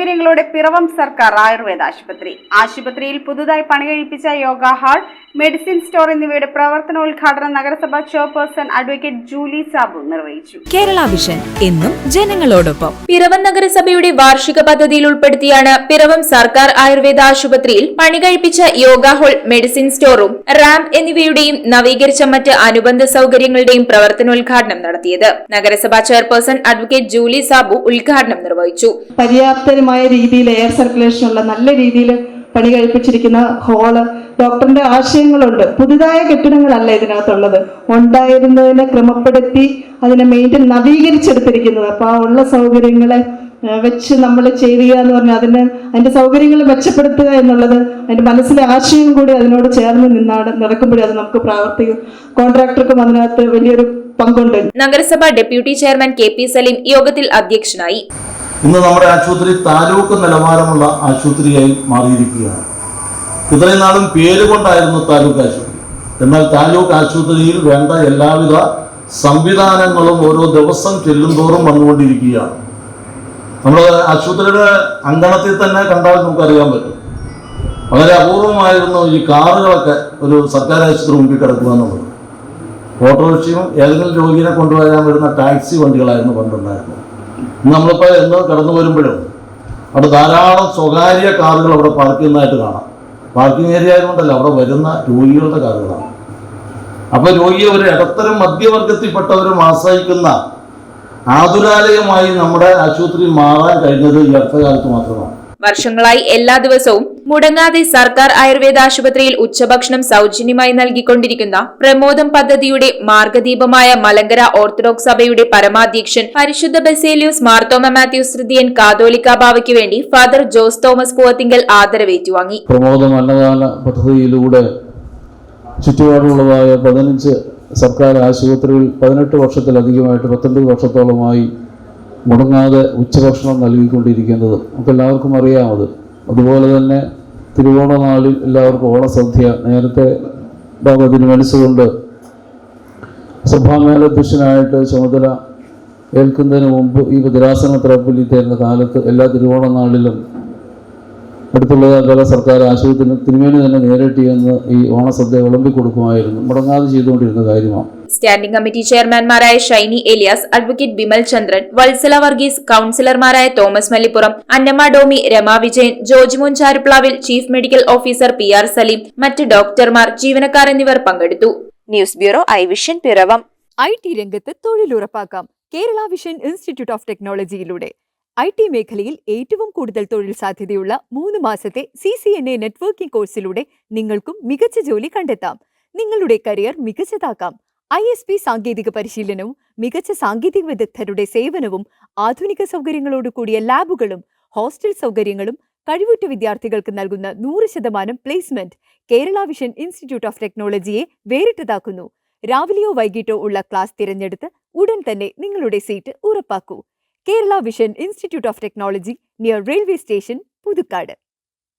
സൗകര്യങ്ങളോടെ പിറവം സർക്കാർ ആയുർവേദ ആശുപത്രിയിൽ പുതുതായി പണികഴിപ്പിച്ച യോഗ ഹാൾ, മെഡിസിൻ സ്റ്റോർ എന്നിവയുടെ പ്രവർത്തനോദ്ഘാടനം നഗരസഭാ ചെയർപേഴ്സൺ അഡ്വക്കേറ്റ് ജൂലി സാബു നിർവഹിച്ചു. കേരള വിഷൻ എന്നും ജനങ്ങളോടൊപ്പം. പിറവം നഗരസഭയുടെ വാർഷിക പദ്ധതിയിൽ ഉൾപ്പെടുത്തിയാണ് പിറവം സർക്കാർ ആയുർവേദ ആശുപത്രിയിൽ പണികഴിപ്പിച്ച യോഗ ഹാൾ, മെഡിസിൻ സ്റ്റോറും റാമ്പ് എന്നിവയുടെയും നവീകരിച്ച മറ്റ് അനുബന്ധ സൗകര്യങ്ങളുടെയും പ്രവർത്തനോദ്ഘാടനം നടത്തിയത്. നഗരസഭാ ചെയർപേഴ്സൺ അഡ്വക്കേറ്റ് ജൂലി സാബു ഉദ്ഘാടനം നിർവഹിച്ചു. പര്യാപ്തമായ രീതിയിൽ എയർ സർക്കുലേഷൻ ഉള്ള നല്ല രീതിയിൽ പണി കഴിപ്പിച്ചിരിക്കുന്ന ഹാള്, ഡോക്ടറിന്റെ ആശയങ്ങളുണ്ട്. പുതുതായ കെട്ടിടങ്ങളല്ല ഇതിനകത്തുള്ളത്, ഉണ്ടായിരുന്നതിനെ ക്രമപ്പെടുത്തി അതിനെ നവീകരിച്ചെടുത്തിരിക്കുന്നത്. അപ്പോൾ ആ ഉള്ള സൗകര്യങ്ങളെ വെച്ച് നമ്മൾ ചെയ്യുക എന്ന് പറഞ്ഞാൽ അതിന്റെ സൗകര്യങ്ങൾ മെച്ചപ്പെടുത്തുക എന്നുള്ളത് അതിന്റെ മനസ്സിലെ ആശയം കൂടി അതിനോട് ചേർന്ന് നടക്കുമ്പോഴേ അത് നമുക്ക് പ്രാവർത്തികം, കോൺട്രാക്ടർക്കും അതിനകത്ത് വലിയൊരു പങ്കുണ്ട്. നഗരസഭാ ഡെപ്യൂട്ടി ചെയർമാൻ KP സലീം യോഗത്തിൽ അധ്യക്ഷനായി. ഇന്ന് നമ്മുടെ ആശുപത്രി താലൂക്ക് നിലവാരമുള്ള ആശുപത്രിയായി മാറിയിരിക്കുകയാണ്. ഇത്രയും നാളും പേര് കൊണ്ടായിരുന്നു താലൂക്ക് ആശുപത്രി. എന്നാൽ താലൂക്ക് ആശുപത്രിയിൽ വേണ്ട എല്ലാവിധ സംവിധാനങ്ങളും ഓരോ ദിവസം ചെല്ലുന്തോറും വന്നുകൊണ്ടിരിക്കുകയാണ്. നമ്മുടെ ആശുപത്രിയുടെ അങ്കണത്തിൽ തന്നെ കണ്ടാൽ നമുക്കറിയാൻ പറ്റും. വളരെ അപൂർവമായിരുന്നു ഈ കാറുകളൊക്കെ ഒരു സർക്കാർ ആശുപത്രി മുമ്പിൽ കിടക്കുക എന്നുള്ളത്. ഓട്ടോറിക്ഷയും ഏതെങ്കിലും രോഗിയെ കൊണ്ടുവരാൻ വരുന്ന ടാക്സി വണ്ടികളായിരുന്നു പണ്ടുണ്ടായിരുന്നത്. നമ്മളിപ്പോൾ എന്ന് കടന്നു വരുമ്പോഴും അവിടെ ധാരാളം സ്വകാര്യ കാറുകൾ അവിടെ പാർക്ക് ചെയ്യുന്നതായിട്ട് കാണാം. പാർക്കിംഗ് ഏരിയ ആയതുകൊണ്ടല്ല, അവിടെ വരുന്ന രോഗികളുടെ കാറുകളാണ്. അപ്പോൾ രോഗിയെ ഒരു ഇടത്തരം മധ്യവർഗത്തിൽപ്പെട്ടവരും ആശ്രയിക്കുന്ന ആതുരാലയമായി നമ്മുടെ ആശുപത്രി മാറാൻ കഴിഞ്ഞത് ഈ അടുത്ത കാലത്ത് മാത്രമാണ്. വർഷങ്ങളായി എല്ലാ ദിവസവും മുടങ്ങാതെ സർക്കാർ ആയുർവേദ ആശുപത്രിയിൽ ഉച്ചഭക്ഷണം സൗജന്യമായി നൽകിക്കൊണ്ടിരിക്കുന്ന പ്രമോദം പദ്ധതിയുടെ മാർഗദീപമായ മലങ്കര ഓർത്തഡോക്സ് സഭയുടെ പരമാധ്യക്ഷൻ പരിശുദ്ധ ബസേലിയോസ് മാർത്തോമ മാത്യൂസ് തൃതീയൻ കാതോലിക്ക ബാവയ്ക്ക് വേണ്ടി ഫാദർ ജോസ് തോമസ് പൂവത്തിങ്കൽ ആദരവേറ്റുവാങ്ങി. പ്രമോദം അന്നദാന പദ്ധതിയിലൂടെ ചുറ്റുപാടുള്ളതായ 15 സർക്കാർ ആശുപത്രികൾ 18 വർഷത്തിലധികമായിട്ട് 19 വർഷത്തോളമായി മുടങ്ങാതെ ഉച്ചഭക്ഷണം നൽകിക്കൊണ്ടിരിക്കുന്നത് നമുക്ക് എല്ലാവർക്കും അറിയാമത്. അതുപോലെ തന്നെ തിരുവോണ നാളിൽ എല്ലാവർക്കും ഓണസദ്യ നേരത്തെ ബാബ തിരുമനസ്സുകൊണ്ട് സഭാമേലധ്യക്ഷനായിട്ട് ചുമതല ഏൽക്കുന്നതിന് മുമ്പ് ഈ ഭദ്രാസന തറപ്പിൽ തരുന്ന കാലത്ത് എല്ലാ തിരുവോണ നാളിലും അടുത്തുള്ള പല സർക്കാർ ആശുപത്രി തിരുമേനി തന്നെ നേരിട്ട് ചെന്ന് ഈ ഓണസദ്യ വിളമ്പിക്കൊടുക്കുമായിരുന്നു. മുടങ്ങാതെ ചെയ്തുകൊണ്ടിരുന്ന കാര്യമാണ്. സ്റ്റാൻഡിംഗ് കമ്മിറ്റി ചെയർമാൻമാരായ ഷൈനി എലിയാസ്, അഡ്വക്കേറ്റ് ബിമൽ ചന്ദ്രൻ, വത്സല വർഗീസ്, കൌൺസിലർമാരായ Thomas Mallippuram, Annamma Domi, Rama Vijayan, Jojimon Charuplavil, chief medical officer PR Saleem, മറ്റ് ഡോക്ടർമാർ, ജീവനക്കാർ എന്നിവർ പങ്കെടുത്തു. News bureau, I vision, Piravom. IT രംഗത്ത് തൊഴിലുറപ്പാക്കാം കേരള വിഷൻ ഇൻസ്റ്റിറ്റ്യൂട്ട് ഓഫ് ടെക്നോളജിയിലൂടെ. IT മേഖലയിൽ ഏറ്റവും കൂടുതൽ തൊഴിൽ സാധ്യതയുള്ള 3 മാസത്തെ CCNA നെറ്റ്വർക്കിംഗ് കോഴ്സിലൂടെ നിങ്ങൾക്കും മികച്ച ജോലി കണ്ടെത്താം. നിങ്ങളുടെ കരിയർ മികച്ചതാക്കാം. ISP സാങ്കേതിക പരിശീലനവും മികച്ച സാങ്കേതിക വിദഗ്ധരുടെ സേവനവും ആധുനിക സൗകര്യങ്ങളോട് കൂടിയ ലാബുകളും ഹോസ്റ്റൽ സൗകര്യങ്ങളും കഴിവുറ്റ വിദ്യാർത്ഥികൾക്ക് നൽകുന്ന 100% placement Kerala vision institute of ടെക്നോളജിയെ വേറിട്ടതാക്കുന്നു. രാവിലെയോ വൈകിട്ടോ ഉള്ള ക്ലാസ് തിരഞ്ഞെടുത്ത് ഉടൻ തന്നെ നിങ്ങളുടെ സീറ്റ് ഉറപ്പാക്കൂ. Kerala vision institute of technology, near railway station, Puthukkad.